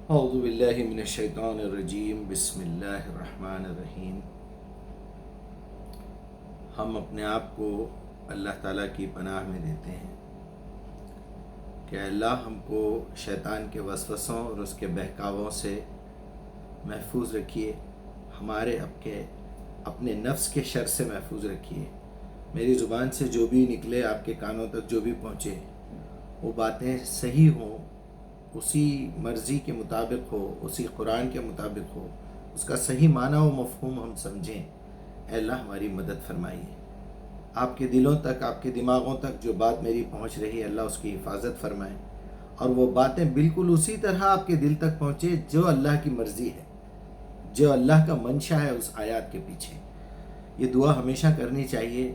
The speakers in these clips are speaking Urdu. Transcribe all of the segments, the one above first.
اعوذ باللہ من الشیطان الرجیم، بسم اللہ الرحمن الرحیم۔ ہم اپنے آپ کو اللہ تعالیٰ کی پناہ میں دیتے ہیں کہ اللہ ہم کو شیطان کے وسوسوں اور اس کے بہکاووں سے محفوظ رکھیے، ہمارے اپنے نفس کے شر سے محفوظ رکھیے۔ میری زبان سے جو بھی نکلے، آپ کے کانوں تک جو بھی پہنچے، وہ باتیں صحیح ہوں، اسی مرضی کے مطابق ہو، اسی قرآن کے مطابق ہو، اس کا صحیح معنی و مفہوم ہم سمجھیں۔ اے اللہ ہماری مدد فرمائیے۔ آپ کے دلوں تک، آپ کے دماغوں تک جو بات میری پہنچ رہی ہے، اللہ اس کی حفاظت فرمائے، اور وہ باتیں بالکل اسی طرح آپ کے دل تک پہنچے جو اللہ کی مرضی ہے، جو اللہ کا منشا ہے اس آیات کے پیچھے۔ یہ دعا ہمیشہ کرنی چاہیے۔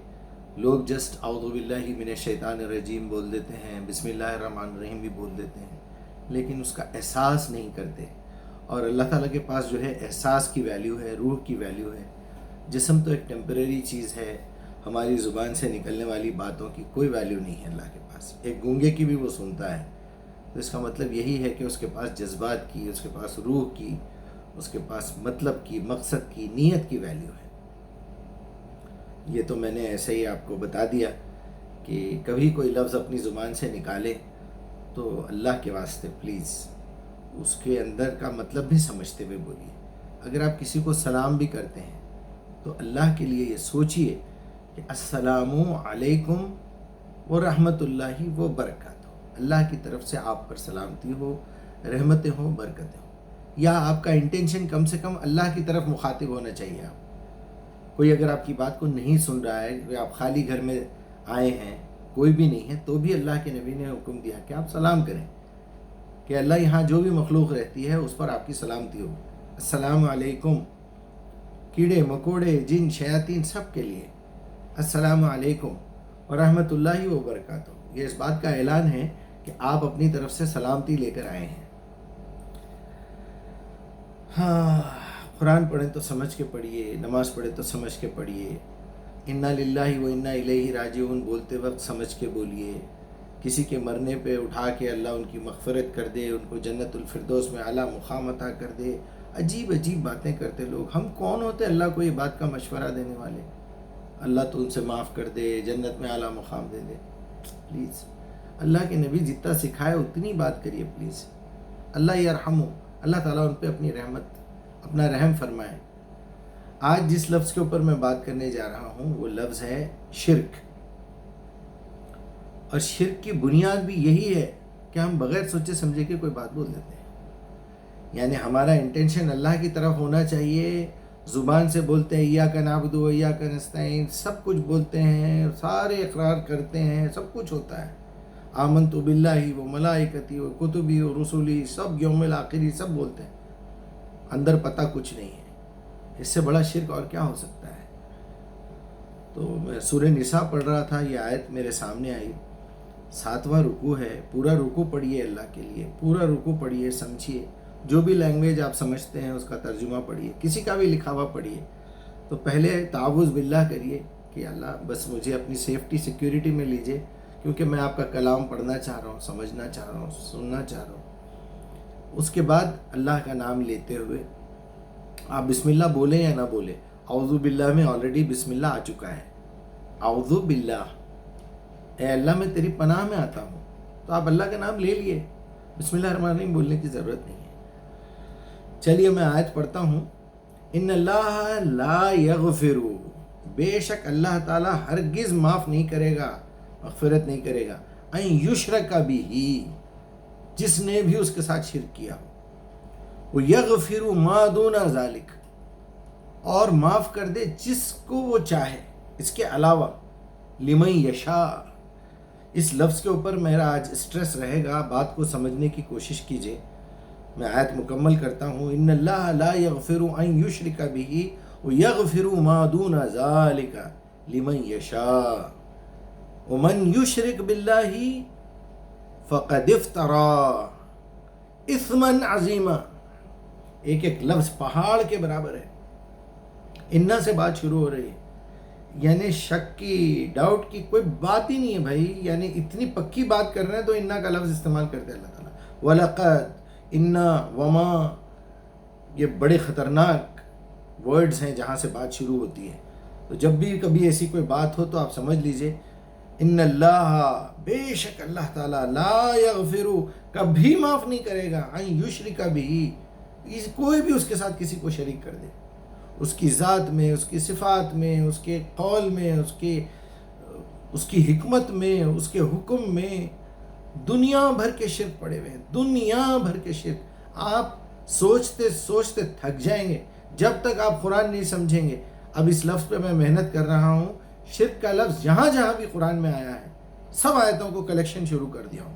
لوگ جسٹ اعوذ باللہ من الشیطان الرجیم بول دیتے ہیں، بسم اللہ الرحمن الرحیم بھی بول دیتے ہیں، لیکن اس کا احساس نہیں کرتے۔ اور اللہ تعالیٰ کے پاس جو ہے احساس کی ویلیو ہے، روح کی ویلیو ہے۔ جسم تو ایک ٹیمپریری چیز ہے، ہماری زبان سے نکلنے والی باتوں کی کوئی ویلیو نہیں ہے اللہ کے پاس۔ ایک گونگے کی بھی وہ سنتا ہے، تو اس کا مطلب یہی ہے کہ اس کے پاس جذبات کی، اس کے پاس روح کی، اس کے پاس مطلب کی، مقصد کی، نیت کی ویلیو ہے۔ یہ تو میں نے ایسے ہی آپ کو بتا دیا کہ کبھی کوئی لفظ اپنی زبان سے نکالے تو اللہ کے واسطے پلیز اس کے اندر کا مطلب بھی سمجھتے ہوئے بولیے۔ اگر آپ کسی کو سلام بھی کرتے ہیں تو اللہ کے لیے یہ سوچئے کہ السلام علیکم ورحمۃ اللہ وبرکاتہ، اللہ کی طرف سے آپ پر سلامتی ہو، رحمتیں ہوں، برکتیں ہوں۔ یا آپ کا انٹینشن کم سے کم اللہ کی طرف مخاطب ہونا چاہیے۔ آپ کوئی اگر آپ کی بات کو نہیں سن رہا ہے، کہ آپ خالی گھر میں آئے ہیں، کوئی بھی نہیں ہے، تو بھی اللہ کے نبی نے حکم دیا کہ آپ سلام کریں، کہ اللہ یہاں جو بھی مخلوق رہتی ہے اس پر آپ کی سلامتی ہو۔ السلام علیکم، کیڑے مکوڑے، جن، شیاطین، سب کے لیے السلام علیکم ورحمۃ اللہ وبرکاتہ۔ یہ اس بات کا اعلان ہے کہ آپ اپنی طرف سے سلامتی لے کر آئے ہیں۔ ہاں، قرآن پڑھیں تو سمجھ کے پڑھیے، نماز پڑھیں تو سمجھ کے پڑھیے، انا للہ و انا الیہ راجعون بولتے وقت سمجھ کے بولیے۔ کسی کے مرنے پہ اٹھا کے اللہ ان کی مغفرت کر دے، ان کو جنت الفردوس میں اعلیٰ مقام عطا کر دے۔ عجیب عجیب باتیں کرتے لوگ۔ ہم کون ہوتے اللہ کو یہ بات کا مشورہ دینے والے؟ اللہ تو ان سے معاف کر دے، جنت میں اعلیٰ مقام دے دے۔ پلیز اللہ کے نبی جتنا سکھائے اتنی بات کریے پلیز۔ اللہ یرحمو، اللہ تعالیٰ ان پہ اپنی رحمت، اپنا رحم فرمائے۔ آج جس لفظ کے اوپر میں بات کرنے جا رہا ہوں وہ لفظ ہے شرک۔ اور شرک کی بنیاد بھی یہی ہے کہ ہم بغیر سوچے سمجھے کے کوئی بات بول دیتے ہیں۔ یعنی ہمارا انٹینشن اللہ کی طرف ہونا چاہیے، زبان سے بولتے ہیں ایاک نعبد و ایاک نستعین، سب کچھ بولتے ہیں، سارے اقرار کرتے ہیں، سب کچھ ہوتا ہے، آمنت باللہ و ملائکتی و کتبی و رسولی، سب یوم الآخری سب بولتے ہیں، اندر پتہ کچھ نہیں ہے۔ اس سے بڑا شرک اور کیا ہو سکتا ہے؟ تو میں سورہ نساء پڑھ رہا تھا، یہ آیت میرے سامنے آئی، 7واں رکوع ہے۔ پورا رکوع پڑھیے اللہ کے لیے، پورا رکوع پڑھیے، سمجھیے، جو بھی لینگویج آپ سمجھتے ہیں اس کا ترجمہ پڑھیے، کسی کا بھی لکھا ہوا پڑھیے۔ تو پہلے تعوذ باللہ کریے کہ اللہ بس مجھے اپنی سیفٹی سیکیورٹی میں لیجئے، کیونکہ میں آپ کا کلام پڑھنا چاہ رہا ہوں، سمجھنا چاہ رہا ہوں، سننا چاہ رہا ہوں۔ اس کے بعد اللہ کا نام لیتے ہوئے آپ بسم اللہ بولیں یا نہ بولیں، اعوذ باللہ میں آلریڈی بسم اللہ آ چکا ہے۔ اعوذ باللہ، اے اللہ میں تیری پناہ میں آتا ہوں، تو آپ اللہ کا نام لے لیے، بسم اللہ الرحمن الرحیم بولنے کی ضرورت نہیں ہے۔ چلیے میں آیت پڑھتا ہوں۔ ان اللہ لا یغفر، بے شک اللہ تعالیٰ ہرگز معاف نہیں کرے گا، مغفرت نہیں کرے گا، ان یشرک بہ، جس نے بھی اس کے ساتھ شرک کیا ہو، وہ یغفر ما دون ذالک، اور معاف کر دے جس کو وہ چاہے اس کے علاوہ، لمن یشاء۔ اس لفظ کے اوپر میرا آج اسٹریس رہے گا، بات کو سمجھنے کی کوشش کیجئے۔ میں آیت مکمل کرتا ہوں۔ ان اللہ لا یغفر ان یشرک بہ ویغفر ما دون ذالک لمن یشاء ومن یشرک باللہ فقد افتری اثما عظیما۔ ایک ایک لفظ پہاڑ کے برابر ہے۔ انا سے بات شروع ہو رہی ہے، یعنی شک کی، ڈاؤٹ کی کوئی بات ہی نہیں ہے بھائی، یعنی اتنی پکی بات کر رہے ہیں تو انا کا لفظ استعمال کرتے ہیں اللہ تعالیٰ۔ وَلَقَدْ انا وما، یہ بڑے خطرناک ورڈز ہیں جہاں سے بات شروع ہوتی ہے. تو جب بھی کبھی ایسی کوئی بات ہو تو آپ سمجھ لیجئے ان اللہ، بے شک اللہ تعالیٰ، لا یغفر، کبھی معاف نہیں کرے گا، ان یشرک بھی، کوئی بھی اس کے ساتھ کسی کو شریک کر دے، اس کی ذات میں، اس کی صفات میں، اس کے قول میں، اس کی حکمت میں، اس کے حکم میں. دنیا بھر کے شرک پڑے ہوئے ہیں، دنیا بھر کے شرک. آپ سوچتے سوچتے تھک جائیں گے جب تک آپ قرآن نہیں سمجھیں گے. اب اس لفظ پہ میں محنت کر رہا ہوں، شرک کا لفظ جہاں جہاں بھی قرآن میں آیا ہے سب آیتوں کو کلیکشن شروع کر دیا ہوں.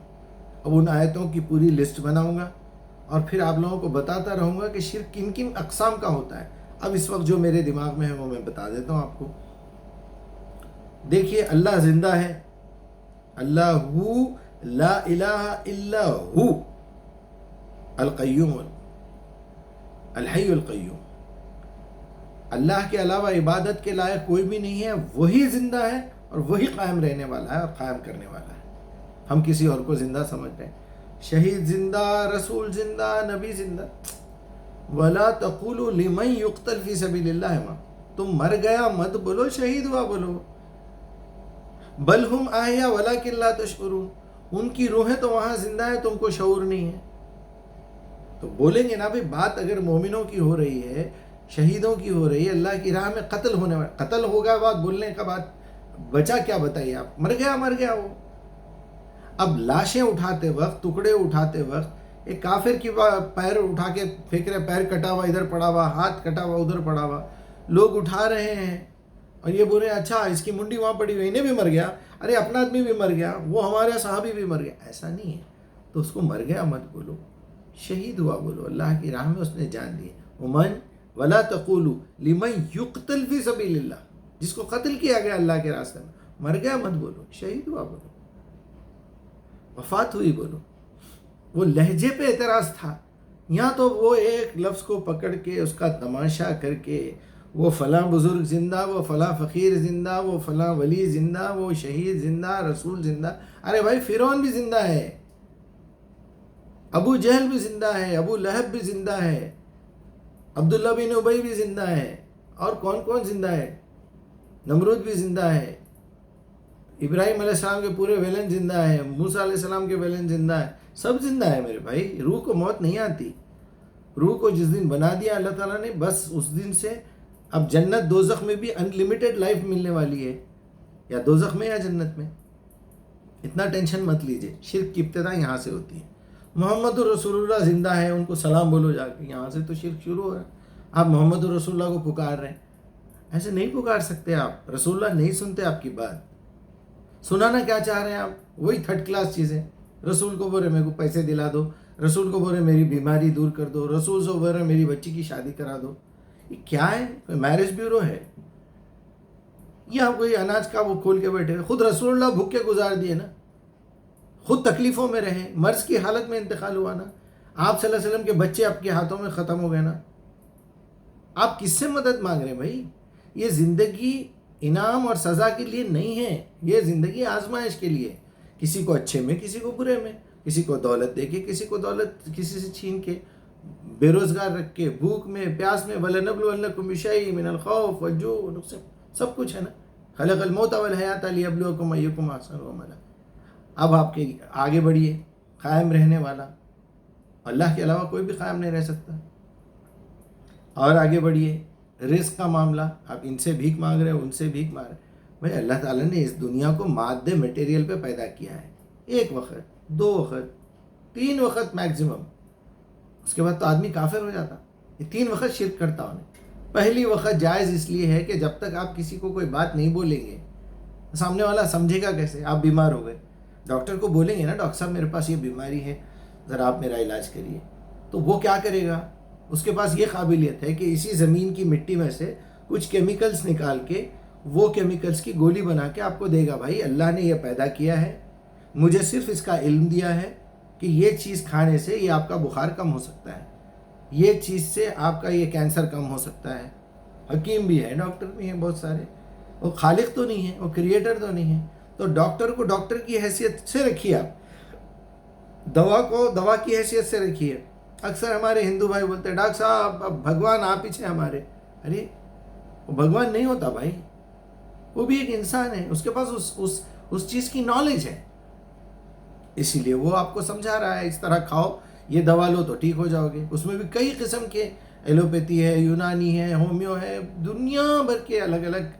اب ان آیتوں کی پوری لسٹ بناؤں گا اور پھر آپ لوگوں کو بتاتا رہوں گا کہ شرک کن کن اقسام کا ہوتا ہے. اب اس وقت جو میرے دماغ میں ہے وہ میں بتا دیتا ہوں آپ کو. دیکھیے، اللہ زندہ ہے، اللہ لا الہ الا ہو، القیوم، الحی القیوم. اللہ کے علاوہ عبادت کے لائق کوئی بھی نہیں ہے، وہی زندہ ہے اور وہی قائم رہنے والا ہے اور قائم کرنے والا ہے. ہم کسی اور کو زندہ سمجھ رہے ہیں. شہید زندہ، رسول زندہ، نبی زندہ. وَلَا تَقُولُوا لِمَنْ يُقْتَلْ فِي سَبِيلِ اللَّهِ مَا، تم مر گیا مت بولو، شہید ہوا بولو. بل ہم احیاء ولیکن لا تشعرون، ان کی روحیں تو وہاں زندہ ہیں، تم کو شعور نہیں ہے. تو بولیں گے نا بھائی، بات اگر مومنوں کی ہو رہی ہے، شہیدوں کی ہو رہی ہے، اللہ کی راہ میں قتل ہونے والا، قتل ہوگا بات بولنے کا، بات بچا کیا بتائیے آپ؟ مر گیا وہ. اب لاشیں اٹھاتے وقت، ٹکڑے اٹھاتے وقت، ایک کافر کی پیر اٹھا کے پھینک رہے، پیر کٹا ہوا ادھر پڑا ہوا، ہاتھ کٹا ہوا ادھر پڑا ہوا، لوگ اٹھا رہے ہیں اور یہ بول رہے ہیں اچھا اس کی منڈی وہاں پڑی ہوئی، انہیں بھی مر گیا، ارے اپنا آدمی بھی مر گیا، وہ ہمارے صحابی بھی مر گیا. ایسا نہیں ہے. تو اس کو مر گیا مت بولو، شہید ہوا بولو، اللہ کی راہ میں اس نے جان دی. وَلَا تَقُولُوا لِمَنْ يُقْتَلْ فِي سَبِيلِ اللَّهِ، جس کو قتل کیا گیا اللہ کے راستے میں، مر گیا مت بولو، شہید ہوا بولو، وفات ہوئی بولو. وہ لہجے پہ اعتراض تھا. یہاں تو وہ ایک لفظ کو پکڑ کے اس کا تماشا کر کے، وہ فلاں بزرگ زندہ، وہ فلاں فقیر زندہ، وہ فلاں ولی زندہ، وہ شہید زندہ، رسول زندہ. ارے بھائی، فرعون بھی زندہ ہے، ابو جہل بھی زندہ ہے، ابو لہب بھی زندہ ہے، عبداللہ بن ابی بھی زندہ ہے، اور کون کون زندہ ہے، نمرود بھی زندہ ہے، ابراہیم علیہ السلام کے پورے ویلن زندہ ہے، موسیٰ علیہ السلام کے ویلن زندہ ہے، سب زندہ ہے میرے بھائی. روح کو موت نہیں آتی. روح کو جس دن بنا دیا اللہ تعالیٰ نے، بس اس دن سے اب جنت دوزخ میں بھی انلمیٹڈ لائف ملنے والی ہے، یا دوزخ میں یا جنت میں. اتنا ٹینشن مت لیجئے. شرک کی ابتدا یہاں سے ہوتی ہے. محمد الرسول اللہ زندہ ہے، ان کو سلام بولو جا کے، یہاں سے تو شرک شروع ہو رہا ہے. آپ محمد الرسول اللہ کو پکار رہے ہیں، ایسے نہیں پکار سکتے آپ. رسول اللہ نہیں سنتے آپ کی بات. سنانا کیا چاہ رہے ہیں آپ؟ وہی تھرڈ کلاس چیزیں. رسول کو بول رہے میرے کو پیسے دلا دو، رسول کو بول رہے میری بیماری دور کر دو، رسول کو بول رہے میری بچی کی شادی کرا دو. یہ کیا ہے؟ کوئی میرج بیورو ہے یا کوئی اناج کا وہ کھول کے بیٹھے؟ خود رسول اللہ بھوکے گزار دیے نا، خود تکلیفوں میں رہے، مرض کی حالت میں انتقال ہوا نا. آپ صلی اللہ علیہ وسلم کے بچے آپ کے ہاتھوں میں ختم ہو گئے نا. آپ کس سے مدد مانگ رہے ہیں بھائی؟ یہ زندگی انعام اور سزا کے لیے نہیں ہے، یہ زندگی آزمائش کے لیے. کسی کو اچھے میں، کسی کو برے میں، کسی کو دولت دے کے، کسی کو دولت کسی سے چھین کے، بے روزگار رکھ کے، بھوک میں، پیاس میں. وَلَنَبْلُوَنَّكُم بِشَيْءٍ مِّنَ الْخَوْفِ وَالْجُوعِ، سب کچھ ہے نا. خَلَقَ الْمَوْتَ وَالْحَيَاةَ لِيَبْلُوَكُمْ أَيُّكُمْ أَحْسَنُ عَمَلًا. اب آپ کے آگے بڑھیے. قائم رہنے والا اللہ کے علاوہ کوئی بھی قائم نہیں رہ سکتا. اور آگے بڑھیے. رزق کا معاملہ، آپ ان سے بھیک مانگ رہے ہیں، ان سے بھیک مانگ رہے ہیں. بھائی اللہ تعالیٰ نے اس دنیا کو مادے میٹیریل پہ پیدا کیا ہے. ایک وقت، 2 وقت، 3 وقت میکسیمم. اس کے بعد تو آدمی کافر ہو جاتا. یہ 3 وقت شرک کرتا ہونے. پہلی وقت جائز اس لیے ہے کہ جب تک آپ کسی کو کوئی بات نہیں بولیں گے، سامنے والا سمجھے گا کیسے؟ آپ بیمار ہو گئے، ڈاکٹر کو بولیں گے نا ڈاکٹر صاحب میرے پاس یہ بیماری ہے، ذرا آپ میرا علاج کریے. تو وہ کیا کرے گا؟ اس کے پاس یہ قابلیت ہے کہ اسی زمین کی مٹی میں سے کچھ کیمیکلز نکال کے، وہ کیمیکلز کی گولی بنا کے آپ کو دے گا. بھائی اللہ نے یہ پیدا کیا ہے، مجھے صرف اس کا علم دیا ہے کہ یہ چیز کھانے سے یہ آپ کا بخار کم ہو سکتا ہے، یہ چیز سے آپ کا یہ کینسر کم ہو سکتا ہے. حکیم بھی ہے، ڈاکٹر بھی ہیں بہت سارے. وہ خالق تو نہیں ہے، وہ کریٹر تو نہیں ہے. تو ڈاکٹر کو ڈاکٹر کی حیثیت سے رکھیے، آپ دوا کو دوا کی حیثیت سے رکھیے. اکثر ہمارے ہندو بھائی بولتے ہیں ڈاکٹر صاحب اب بھگوان آپ پیچھے ہمارے. ارے وہ بھگوان نہیں ہوتا بھائی, وہ بھی ایک انسان ہے, اس کے پاس اس چیز کی نالج ہے, اسی لیے وہ آپ کو سمجھا رہا ہے اس طرح کھاؤ, یہ دوا لو تو ٹھیک ہو جاؤ گے. اس میں بھی کئی قسم کے, ایلوپیتھی ہے, یونانی ہے, ہومیو ہے, دنیا بھر کے الگ الگ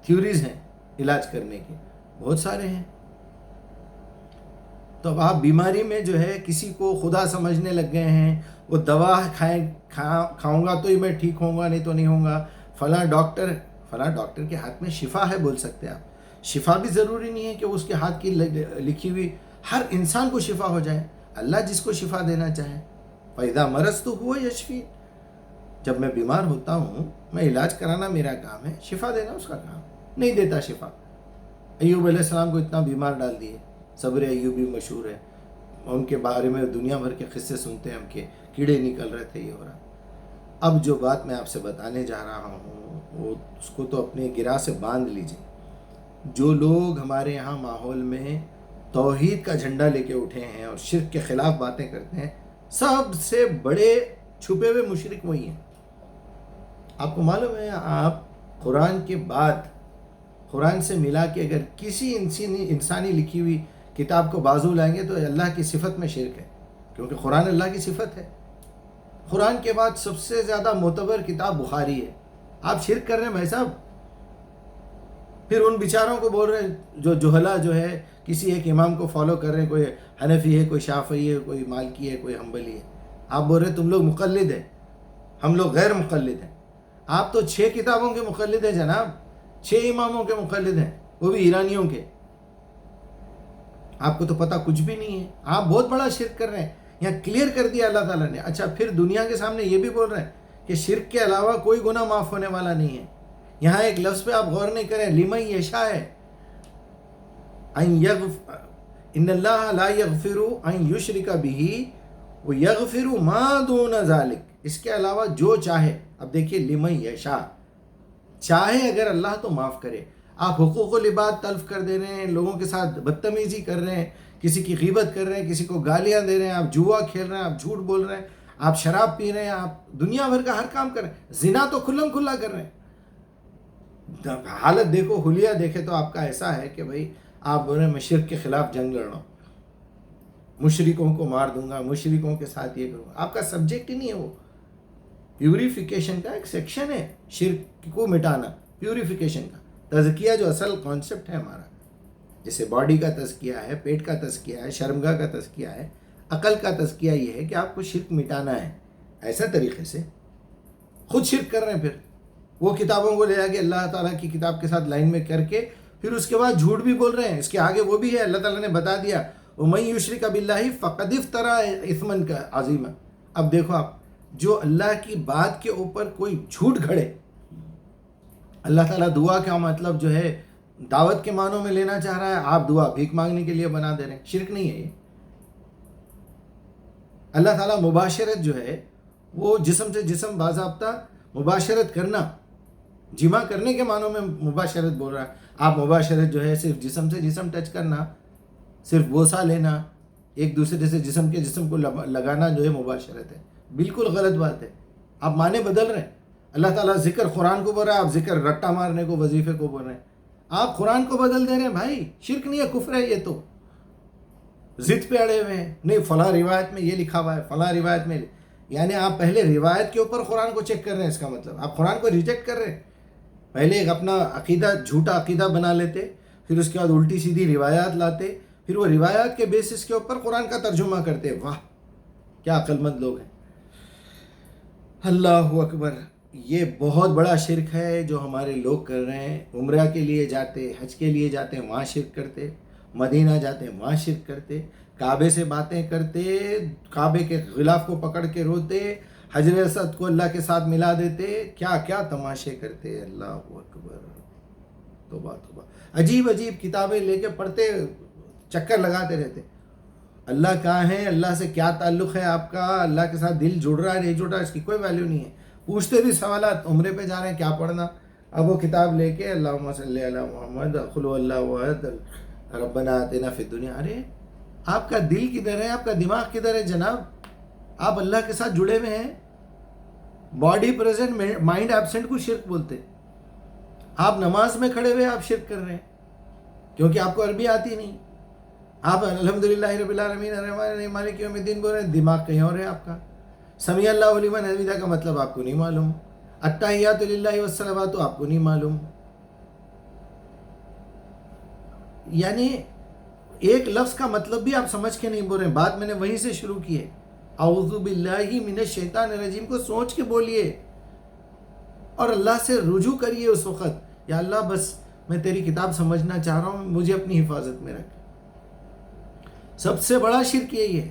تھیوریز ہیں علاج کرنے کے, بہت سارے ہیں. تو اب آپ بیماری میں جو ہے کسی کو خدا سمجھنے لگ گئے ہیں, وہ دوا کھاؤں گا تو ہی میں ٹھیک ہوں گا, نہیں تو نہیں ہوں گا. فلاں ڈاکٹر کے ہاتھ میں شفا ہے بول سکتے ہیں آپ. شفا بھی ضروری نہیں ہے کہ اس کے ہاتھ کی لکھی ہوئی ہر انسان کو شفا ہو جائے. اللہ جس کو شفا دینا چاہے. فَإِذَا مَرَضْتُ هُوَ يَشْفِينِ, جب میں بیمار ہوتا ہوں, میں علاج کرانا میرا کام ہے, شفا دینا اس کا کام. نہیں دیتا شفا. ایوب علیہ السلام کو اتنا بیمار ڈال دیے. صبر ایوبی مشہور ہے, ان کے بارے میں دنیا بھر کے قصے سنتے ہیں ہم کہ کیڑے نکل رہے تھے, یہ ہو رہا. اب جو بات میں آپ سے بتانے جا رہا ہوں وہ اس کو تو اپنے گرہ سے باندھ لیجئے. جو لوگ ہمارے یہاں ماحول میں توحید کا جھنڈا لے کے اٹھے ہیں اور شرک کے خلاف باتیں کرتے ہیں, سب سے بڑے چھپے ہوئے مشرک وہی ہیں. آپ کو معلوم ہے, آپ قرآن کے بعد قرآن سے ملا کے اگر کسی انسانی لکھی ہوئی کتاب کو بازو لائیں گے تو اللہ کی صفت میں شرک ہے, کیونکہ قرآن اللہ کی صفت ہے. قرآن کے بعد سب سے زیادہ معتبر کتاب بخاری ہے. آپ شرک کر رہے ہیں بھائی صاحب. پھر ان بیچاروں کو بول رہے ہیں جو جہلا جو ہے کسی ایک امام کو فالو کر رہے ہیں, کوئی حنفی ہے, کوئی شافعی ہے, کوئی مالکی ہے, کوئی حنبلی ہے. آپ بول رہے ہیں تم لوگ مقلد ہیں, ہم لوگ غیر مقلد ہیں. آپ تو 6 کتابوں کے مقلد ہیں جناب, 6 اماموں کے مقلد ہیں, وہ بھی ایرانیوں کے. آپ کو تو پتہ کچھ بھی نہیں ہے. آپ بہت بڑا شرک کر رہے ہیں. یہاں کلیئر کر دیا اللہ تعالیٰ نے. اچھا پھر دنیا کے سامنے یہ بھی بول رہے ہیں کہ شرک کے علاوہ کوئی گناہ معاف ہونے والا نہیں ہے. یہاں ایک لفظ پہ آپ غور نہیں کریں, لمن یشاء ہے. ان اللہ لا یغفر ان یشرک بہ ویغفر ما دون ذلک, اس کے علاوہ جو چاہے. اب دیکھیے لمن یشاء, چاہے اگر اللہ تو معاف کرے. آپ حقوق العباد تلف کر دے رہے ہیں, لوگوں کے ساتھ بدتمیزی کر رہے ہیں, کسی کی غیبت کر رہے ہیں, کسی کو گالیاں دے رہے ہیں, آپ جوا کھیل رہے ہیں, آپ جھوٹ بول رہے ہیں, آپ شراب پی رہے ہیں, آپ دنیا بھر کا ہر کام کر رہے ہیں, زنا تو کھلم کھلا کر رہے ہیں. حالت دیکھو, حلیہ دیکھے تو آپ کا ایسا ہے کہ بھائی آپ بول رہے ہیں میں شرک کے خلاف جنگ لڑ رہا ہوں, مشرکوں کو مار دوں گا, مشرکوں کے ساتھ یہ کروں گا. آپ کا سبجیکٹ ہی نہیں ہے وہ. پیوریفیکیشن کا ایک سیکشن ہے شرک کو مٹانا, پیوریفیکیشن کا تزکیہ جو اصل کانسیپٹ ہے ہمارا. جیسے باڈی کا تزکیہ ہے, پیٹ کا تزکیہ ہے, شرمگاہ کا تزکیہ ہے, عقل کا تزکیہ یہ ہے کہ آپ کو شرک مٹانا ہے. ایسا طریقے سے خود شرک کر رہے ہیں, پھر وہ کتابوں کو لے جا کے اللہ تعالیٰ کی کتاب کے ساتھ لائن میں کر کے پھر اس کے بعد جھوٹ بھی بول رہے ہیں. اس کے آگے وہ بھی ہے, اللہ تعالیٰ نے بتا دیا وَمَن يُشْرِكَ بِاللَّهِ فَقَدِ افْتَرَىٰ اِثْمًا عَظِيمًا. اب دیکھو آپ, جو اللہ کی بات کے اوپر کوئی جھوٹ گھڑے, اللہ تعالیٰ دعا کا مطلب جو ہے دعوت کے معنوں میں لینا چاہ رہا ہے, آپ دعا بھیک مانگنے کے لیے بنا دے رہے ہیں. شرک نہیں ہے یہ. اللہ تعالیٰ مباشرت جو ہے وہ جسم سے جسم باضابطہ مباشرت کرنا, جمع کرنے کے معنوں میں مباشرت بول رہا ہے. آپ مباشرت جو ہے صرف جسم سے جسم ٹچ کرنا, صرف بوسہ لینا, ایک دوسرے سے جسم کے جسم کو لگانا جو ہے مباشرت ہے. بالکل غلط بات ہے. آپ معنی بدل رہے ہیں. اللہ تعالیٰ ذکر قرآن کو بول رہا ہے, آپ ذکر رٹا مارنے کو وظیفے کو بول رہے ہیں. آپ قرآن کو بدل دے رہے ہیں بھائی. شرک نہیں ہے, کفر ہے یہ. تو ضد پہ اڑے ہوئے ہیں, نہیں فلاں روایت میں یہ لکھا ہوا ہے, فلاں روایت میں, یعنی آپ پہلے روایت کے اوپر قرآن کو چیک کر رہے ہیں. اس کا مطلب آپ قرآن کو ریجیکٹ کر رہے ہیں. پہلے ایک اپنا عقیدہ, جھوٹا عقیدہ بنا لیتے, پھر اس کے بعد الٹی سیدھی روایات لاتے, پھر وہ روایات کے بیسس کے اوپر قرآن کا ترجمہ کرتے. واہ کیا عقل مند لوگ ہیں. اللہ اکبر. یہ بہت بڑا شرک ہے جو ہمارے لوگ کر رہے ہیں. عمرہ کے لیے جاتے, حج کے لیے جاتے ہیں, وہاں شرک کرتے, مدینہ جاتے ہیں وہاں شرک کرتے, کعبے سے باتیں کرتے, کعبے کے غلاف کو پکڑ کے روتے, حجر اسود کو اللہ کے ساتھ ملا دیتے, کیا کیا تماشے کرتے. اللہ اکبر. توبہ توبہ. عجیب عجیب کتابیں لے کے پڑھتے, چکر لگاتے رہتے. اللہ کہاں ہے, اللہ سے کیا تعلق ہے آپ کا, اللہ کے ساتھ دل جڑ رہا ہے نہیں جڑ رہا, اس کی کوئی ویلیو نہیں ہے. پوچھتے بھی سوالات, عمرے پہ جا رہے ہیں کیا پڑھنا, اب وہ کتاب لے کے اللہم صلی علی محمد قل هو اللہ احد ربنا آتنا فی الدنیا. ارے آپ کا دل کدھر ہے, آپ کا دماغ کدھر ہے جناب. آپ اللہ کے ساتھ جڑے ہوئے ہیں، باڈی پریزنٹ مائنڈ ایبسنٹ کو شرک بولتے. آپ نماز میں کھڑے ہوئے آپ شرک کر رہے ہیں کیونکہ آپ کو عربی آتی نہیں. آپ الحمدللہ رب العالمین الرحمن الرحیم مالک یوم الدین بول رہے ہیں، دماغ کہیں اور ہے آپ کا. سمیع اللہ لمن حمیدہ کا مطلب آپ کو نہیں معلوم. التحیات للہ والصلوات آپ کو نہیں معلوم. یعنی ایک لفظ کا مطلب بھی آپ سمجھ کے نہیں بول رہے ہیں. بات میں نے وہیں سے شروع کی ہے. اعوذ باللہ من الشیطان الرجیم کو سوچ کے بولیے اور اللہ سے رجوع کریے اس وقت، یا اللہ بس میں تیری کتاب سمجھنا چاہ رہا ہوں، مجھے اپنی حفاظت میں رکھ. سب سے بڑا شرک یہی ہے،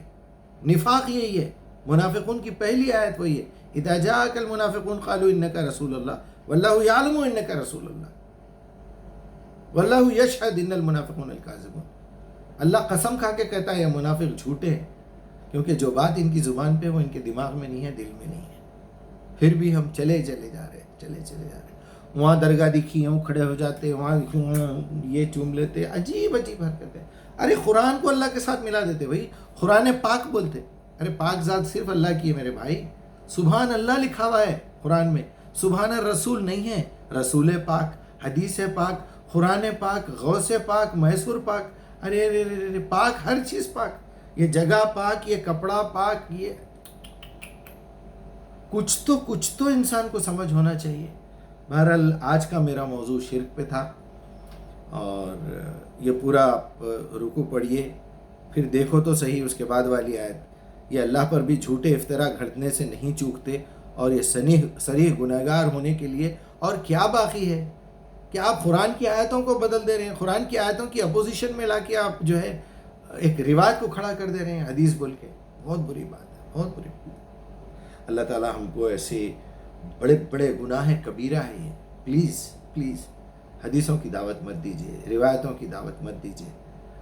نفاق یہی ہے. منافقون کی پہلی آیت وہی ہے، اذا جاءک المنافقون قالوا انک رسول اللہ واللہ یعلم انک رسول اللہ واللہ یشہد ان المنافقون الکاذبون. اللہ قسم کھا کے کہتا ہے یہ منافق جھوٹے ہیں، کیونکہ جو بات ان کی زبان پہ وہ ان کے دماغ میں نہیں ہے، دل میں نہیں ہے. پھر بھی ہم چلے جا رہے ہیں. وہاں درگاہ دکھی ہیں وہ کھڑے ہو جاتے، وہاں یہ چوم لیتے، عجیب عجیب حرکتیں. ارے قرآن کو اللہ کے ساتھ ملا دیتے بھائی. قرآن پاک بولتے، ارے پاک ذات صرف اللہ کی ہے میرے بھائی. سبحان اللہ لکھا ہوا ہے قرآن میں، سبحان الرسول نہیں ہے. رسول پاک، حدیث پاک، قرآن پاک، غوث پاک، میسور پاک. ارے ارے ارے پاک، ہر چیز پاک. یہ جگہ پاک، یہ کپڑا پاک. یہ کچھ تو انسان کو سمجھ ہونا چاہیے. بہرحال آج کا میرا موضوع شرک پہ تھا، اور یہ پورا رکوع پڑھیے، پھر دیکھو تو صحیح اس کے بعد والی آیت. یہ اللہ پر بھی جھوٹے افطرا گھڑنے سے نہیں چوکتے، اور یہ صریح گنہگار ہونے کے لیے اور کیا باقی ہے کہ آپ قرآن کی آیتوں کو بدل دے رہے ہیں. قرآن کی آیتوں کی اپوزیشن میں لا کے آپ جو ہے ایک روایت کو کھڑا کر دے رہے ہیں حدیث بول کے. بہت بری بات ہے، بہت بری بات ہے. اللہ تعالیٰ ہم کو ایسے بڑے بڑے گناہ کبیرہ ہیں، پلیز حدیثوں کی دعوت مت دیجیے، روایتوں کی دعوت مت دیجیے.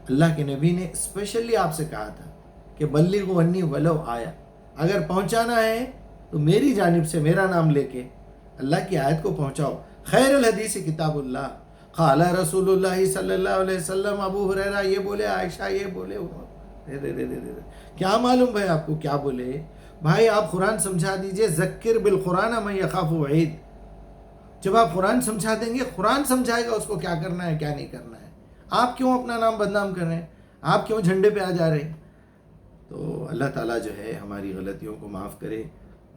اللہ کے نبی نے اسپیشلی آپ سے کہا تھا کہ بلغوا عنی ولو آیا، اگر پہنچانا ہے تو میری جانب سے میرا نام لے کے اللہ کی آیت کو پہنچاؤ. خیر الحدیث کتاب اللہ، قال رسول اللہ صلی اللہ علیہ وسلم. ابو ہریرہ یہ بولے، عائشہ یہ بولے. کیا معلوم بھائی آپ کو کیا بولے؟ بھائی آپ قرآن سمجھا دیجئے. ذکر بالقرآن من یخاف وعید. جب آپ قرآن سمجھا دیں گے، قرآن سمجھائے گا اس کو کیا کرنا ہے کیا نہیں کرنا ہے. آپ کیوں اپنا نام بدنام کر رہے ہیں؟ آپ کیوں جھنڈے پہ آ جا رہے ہیں؟ تو اللہ تعالیٰ جو ہے ہماری غلطیوں کو معاف کرے.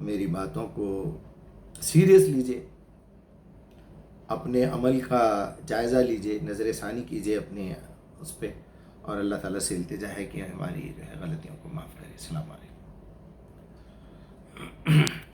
میری باتوں کو سیریس لیجئے، اپنے عمل کا جائزہ لیجئے، نظر ثانی کیجئے اپنے اس پہ، اور اللہ تعالیٰ سے التجا ہے کہ ہماری جو ہے غلطیوں کو معاف کرے. السلام علیکم.